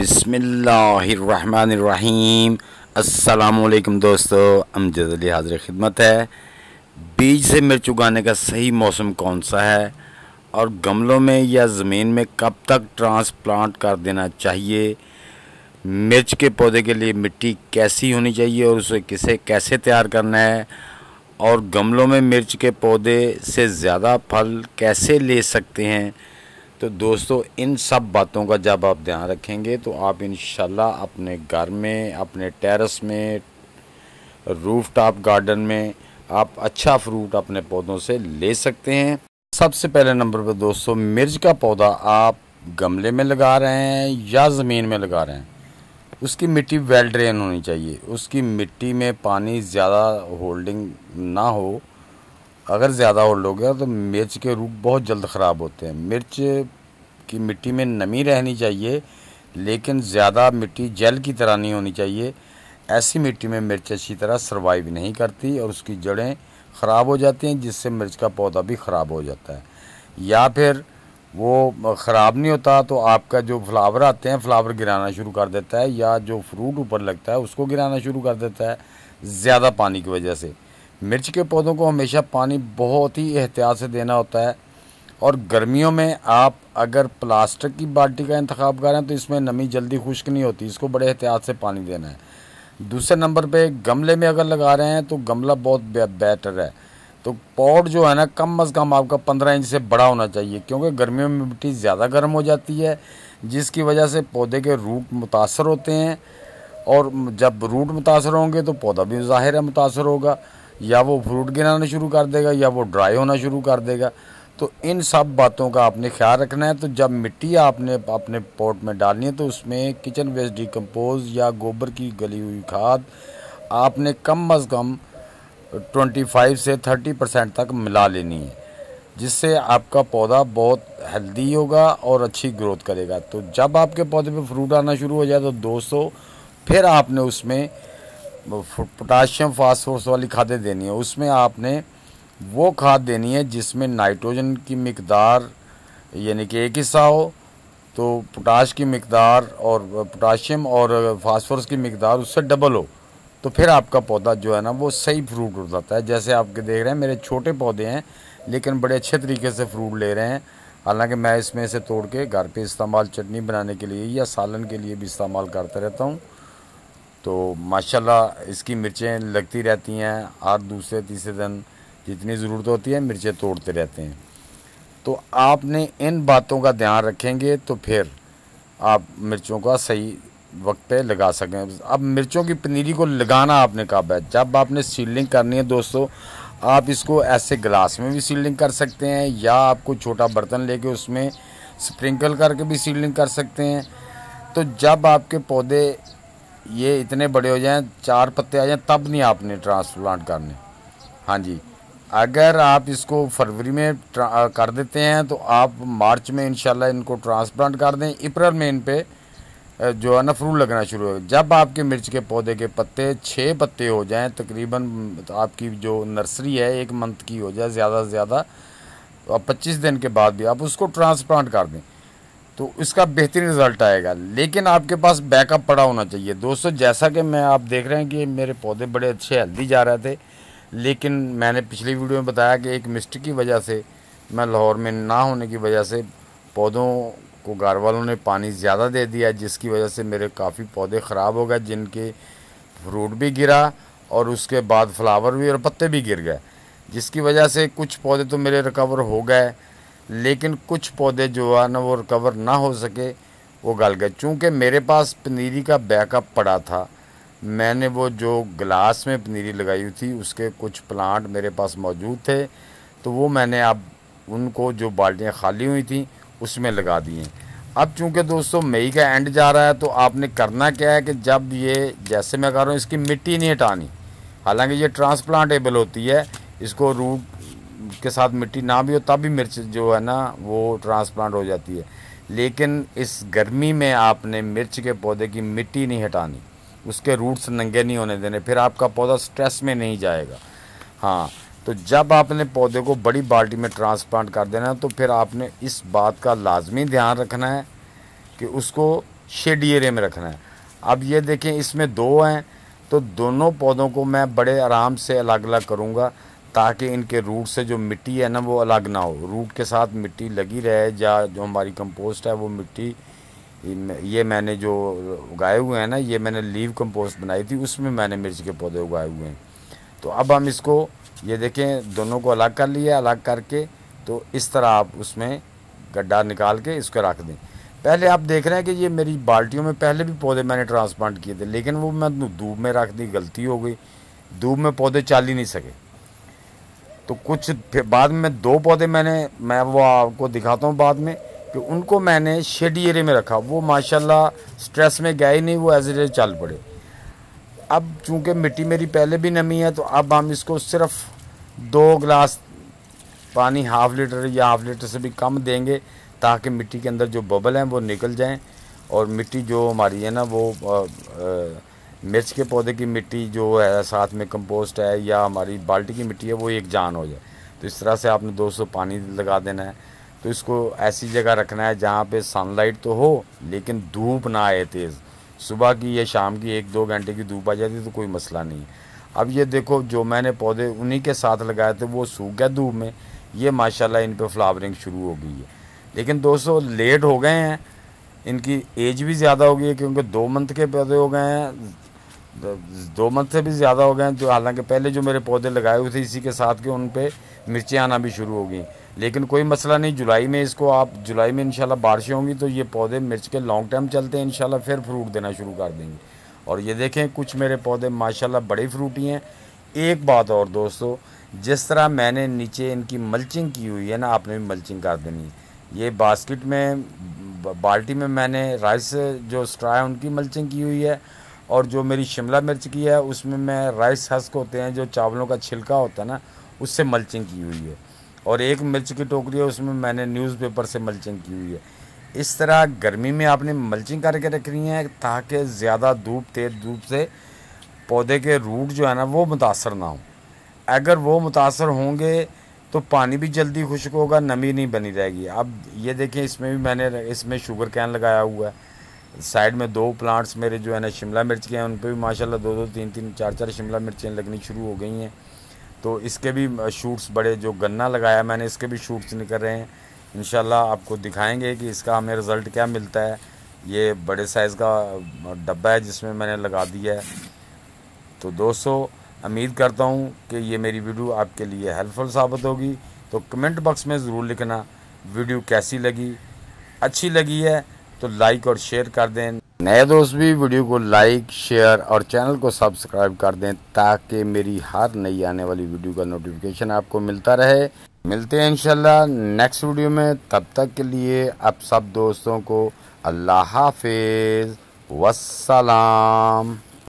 बिस्मिल्लाहिर्रहमानिर्रहीम। अस्सलामुअलैकुम दोस्तों, अमजद अली हाज़िर खिदमत है। बीज से मिर्च उगाने का सही मौसम कौन सा है और गमलों में या ज़मीन में कब तक ट्रांसप्लांट कर देना चाहिए, मिर्च के पौधे के लिए मिट्टी कैसी होनी चाहिए और उसे कैसे तैयार करना है, और गमलों में मिर्च के पौधे से ज़्यादा फल कैसे ले सकते हैं। तो दोस्तों, इन सब बातों का जब आप ध्यान रखेंगे तो आप इंशाल्लाह अपने घर में, अपने टेरेस में, रूफ टॉप गार्डन में आप अच्छा फ्रूट अपने पौधों से ले सकते हैं। सबसे पहले नंबर पर दोस्तों, मिर्च का पौधा आप गमले में लगा रहे हैं या ज़मीन में लगा रहे हैं, उसकी मिट्टी वेल ड्रेन होनी चाहिए। उसकी मिट्टी में पानी ज़्यादा होल्डिंग ना हो। अगर ज़्यादा होल्ड हो गया तो मिर्च के रूट बहुत जल्द ख़राब होते हैं। मिर्च की मिट्टी में नमी रहनी चाहिए, लेकिन ज़्यादा मिट्टी जेल की तरह नहीं होनी चाहिए। ऐसी मिट्टी में मिर्च अच्छी तरह सर्वाइव नहीं करती और उसकी जड़ें ख़राब हो जाती हैं, जिससे मिर्च का पौधा भी ख़राब हो जाता है। या फिर वो ख़राब नहीं होता तो आपका जो फ्लावर आते हैं, फ्लावर गिराना शुरू कर देता है, या जो फ्रूट ऊपर लगता है उसको गिराना शुरू कर देता है ज़्यादा पानी की वजह से। मिर्च के पौधों को हमेशा पानी बहुत ही एहतियात से देना होता है। और गर्मियों में आप अगर प्लास्टिक की बाल्टी का इंतखाब करें तो इसमें नमी जल्दी खुश्क नहीं होती, इसको बड़े एहतियात से पानी देना है। दूसरे नंबर पे, गमले में अगर लगा रहे हैं तो गमला बहुत बेटर है। तो पॉट जो है ना, कम अज़ कम आपका 15 इंच से बड़ा होना चाहिए, क्योंकि गर्मियों में मिट्टी ज़्यादा गर्म हो जाती है, जिसकी वजह से पौधे के रूट मुतासर होते हैं। और जब रूट मुतासर होंगे तो पौधा भी ज़ाहिर है मुतासर होगा, या वो फ्रूट गिराना शुरू कर देगा या वो ड्राई होना शुरू कर देगा। तो इन सब बातों का आपने ख्याल रखना है। तो जब मिट्टी आपने अपने पॉट में डालनी है तो उसमें किचन वेस्ट डिकम्पोज या गोबर की गली हुई खाद आपने कम अज़ कम 25 से 30% तक मिला लेनी है, जिससे आपका पौधा बहुत हेल्दी होगा और अच्छी ग्रोथ करेगा। तो जब आपके पौधे पे फ्रूट आना शुरू हो जाए तो दोस्तों, फिर आपने उसमें पोटाशियम फास्फोरस वाली खादें देनी है। उसमें आपने वो खाद देनी है जिसमें नाइट्रोजन की मिकदार यानी कि एक हिस्सा हो, तो पोटाश की मिकदार और पोटाशियम और फास्फोरस की मिकदार उससे डबल हो। तो फिर आपका पौधा जो है ना वो सही फ्रूट हो जाता है। जैसे आपके देख रहे हैं, मेरे छोटे पौधे हैं लेकिन बड़े अच्छे तरीके से फ्रूट ले रहे हैं। हालांकि मैं इसमें से तोड़ के घर पे इस्तेमाल चटनी बनाने के लिए या सालन के लिए भी इस्तेमाल करता रहता हूँ। तो माशाल्लाह इसकी मिर्चें लगती रहती हैं, हर दूसरे तीसरे दिन जितनी ज़रूरत होती है मिर्चें तोड़ते रहते हैं। तो आपने इन बातों का ध्यान रखेंगे तो फिर आप मिर्चों का सही वक्त पे लगा सकें। अब मिर्चों की पनीरी को लगाना आपने कब है, जब आपने सीलिंग करनी है दोस्तों। आप इसको ऐसे गिलास में भी सीलिंग कर सकते हैं, या आपको छोटा बर्तन लेके उसमें स्प्रिंकल करके भी सीलिंग कर सकते हैं। तो जब आपके पौधे ये इतने बड़े हो जाएं, 4 पत्ते आ जाएं, तब नहीं आपने ट्रांसप्लांट करने। हाँ जी, अगर आप इसको फरवरी में कर देते हैं तो आप मार्च में इंशाल्लाह इनको ट्रांसप्लांट कर दें। अप्रैल में इन पे जो है ना फ्रूट लगना शुरू हो। जब आपके मिर्च के पौधे के पत्ते 6 पत्ते हो जाएं, तकरीबन तो आपकी जो नर्सरी है 1 मंथ की हो जाए ज़्यादा से ज़्यादा, तो 25 दिन के बाद भी आप उसको ट्रांसप्लांट कर दें तो इसका बेहतरीन रिज़ल्ट आएगा। लेकिन आपके पास बैकअप पड़ा होना चाहिए दोस्तों। जैसा कि मैं आप देख रहे हैं कि मेरे पौधे बड़े अच्छे हेल्दी जा रहे थे, लेकिन मैंने पिछली वीडियो में बताया कि एक मिस्टेक की वजह से, मैं लाहौर में ना होने की वजह से पौधों को घर वालों ने पानी ज़्यादा दे दिया, जिसकी वजह से मेरे काफ़ी पौधे ख़राब हो गए, जिनके फ्रूट भी गिरा और उसके बाद फ्लावर भी और पत्ते भी गिर गए, जिसकी वजह से कुछ पौधे तो मेरे रिकवर हो गए, लेकिन कुछ पौधे जो है ना वो रिकवर ना हो सके, वो गल गए। चूँकि मेरे पास पनीरी का बैकअप पड़ा था, मैंने वो जो गिलास में पनीरी लगाई हुई थी उसके कुछ प्लांट मेरे पास मौजूद थे, तो वो मैंने अब उनको जो बाल्टियाँ खाली हुई थी उसमें लगा दी हैं। अब चूँकि दोस्तों मई का एंड जा रहा है, तो आपने करना क्या है कि जब ये, जैसे मैं कह रहा हूँ, इसकी मिट्टी नहीं हटानी। हालांकि ये ट्रांसप्लांटेबल होती है, इसको रूट के साथ मिट्टी ना भी हो तब भी मिर्च जो है ना वो ट्रांसप्लांट हो जाती है। लेकिन इस गर्मी में आपने मिर्च के पौधे की मिट्टी नहीं हटानी, उसके रूट्स नंगे नहीं होने देने, फिर आपका पौधा स्ट्रेस में नहीं जाएगा। हाँ, तो जब आपने पौधे को बड़ी बाल्टी में ट्रांसप्लांट कर देना है तो फिर आपने इस बात का लाजमी ध्यान रखना है कि उसको शेडी एरिया में रखना है। अब ये देखें इसमें 2 हैं, तो दोनों पौधों को मैं बड़े आराम से अलग अलग करूँगा ताकि इनके रूट से जो मिट्टी है ना वो अलग ना हो, रूट के साथ मिट्टी लगी रहे। या जो हमारी कंपोस्ट है वो मिट्टी, ये मैंने जो उगाए हुए हैं ना, ये मैंने लीव कंपोस्ट बनाई थी, उसमें मैंने मिर्च के पौधे उगाए हुए हैं। तो अब हम इसको ये देखें दोनों को अलग कर लिया, अलग करके तो इस तरह आप उसमें गड्ढा निकाल के इसको रख दें। पहले आप देख रहे हैं कि ये मेरी बाल्टियों में पहले भी पौधे मैंने ट्रांसप्लांट किए थे, लेकिन वो मैं धूप में रख दी, गलती हो गई, धूप में पौधे चल ही नहीं सके। तो कुछ फिर बाद में 2 पौधे मैं वो आपको दिखाता हूँ बाद में कि उनको मैंने शेडी एरिया में रखा, वो माशाल्लाह स्ट्रेस में गए ही नहीं, वो एज इट चल पड़े। अब चूंकि मिट्टी मेरी पहले भी नमी है, तो अब हम इसको सिर्फ 2 गिलास पानी, हाफ लीटर या हाफ लीटर से भी कम देंगे ताकि मिट्टी के अंदर जो बबल हैं वो निकल जाएं और मिट्टी जो हमारी है ना वो मिर्च के पौधे की मिट्टी जो है, साथ में कंपोस्ट है या हमारी बाल्टी की मिट्टी है, वो एक जान हो जाए। तो इस तरह से आपने 200 पानी लगा देना है। तो इसको ऐसी जगह रखना है जहाँ पे सनलाइट तो हो लेकिन धूप ना आए तेज़, सुबह की या शाम की 1-2 घंटे की धूप आ जाती तो कोई मसला नहीं है। अब ये देखो जो मैंने पौधे उन्हीं के साथ लगाए थे वो सूख गए धूप में, ये माशाल्लाह इन पे फ्लावरिंग शुरू हो गई है। लेकिन दोस्तों लेट हो गए हैं, इनकी एज भी ज़्यादा हो गई है क्योंकि 2 मंथ के पौधे हो गए हैं, 2 मंथ से भी ज़्यादा हो गए हैं। जो हालांकि पहले जो मेरे पौधे लगाए हुए थे इसी के साथ के उन पे मिर्चें आना भी शुरू हो गई, लेकिन कोई मसला नहीं। जुलाई में इसको आप जुलाई में इंशाल्लाह बारिशें होंगी तो ये पौधे मिर्च के लॉन्ग टाइम चलते हैं, इंशाल्लाह फिर फ्रूट देना शुरू कर देंगे। और ये देखें कुछ मेरे पौधे माशाल्लाह बड़े फ्रूटी हैं। एक बात और दोस्तों, जिस तरह मैंने नीचे इनकी मल्चिंग की हुई है ना, आपने भी मल्चिंग कर देनी है। ये बास्केट में बाल्टी में मैंने राइस जो स्ट्रा है उनकी मल्चिंग की हुई है, और जो मेरी शिमला मिर्च की है उसमें मैं राइस हस्क होते हैं जो चावलों का छिलका होता है ना, उससे मल्चिंग की हुई है। और एक मिर्च की टोकरी है उसमें मैंने न्यूज़पेपर से मल्चिंग की हुई है। इस तरह गर्मी में आपने मल्चिंग करके रखनी है ताकि ज़्यादा धूप, तेज़ धूप से पौधे के रूट जो है ना वो मुतासर ना हो। अगर वो मुतासर होंगे तो पानी भी जल्दी खुश्क होगा, नमी नहीं बनी रहेगी। अब ये देखें इसमें भी मैंने इसमें शुगर कैन लगाया हुआ है। साइड में 2 प्लांट्स मेरे जो है ना शिमला मिर्च के हैं, उन पे भी माशाल्लाह 2-2, 3-3, 4-4 शिमला मिर्चें लगनी शुरू हो गई हैं। तो इसके भी शूट्स बड़े, जो गन्ना लगाया मैंने इसके भी शूट्स निकल रहे हैं। इंशाल्लाह आपको दिखाएंगे कि इसका हमें रिज़ल्ट क्या मिलता है। ये बड़े साइज़ का डब्बा है जिसमें मैंने लगा दिया है। तो दोस्तों उम्मीद करता हूँ कि ये मेरी वीडियो आपके लिए हेल्पफुल साबित होगी। तो कमेंट बॉक्स में ज़रूर लिखना वीडियो कैसी लगी। अच्छी लगी है तो लाइक और शेयर कर दें। नए दोस्त भी वीडियो को लाइक, शेयर और चैनल को सब्सक्राइब कर दें ताकि मेरी हर नई आने वाली वीडियो का नोटिफिकेशन आपको मिलता रहे। मिलते हैं इंशाल्लाह नेक्स्ट वीडियो में, तब तक के लिए आप सब दोस्तों को अल्लाह हाफिज़, वस्सलाम।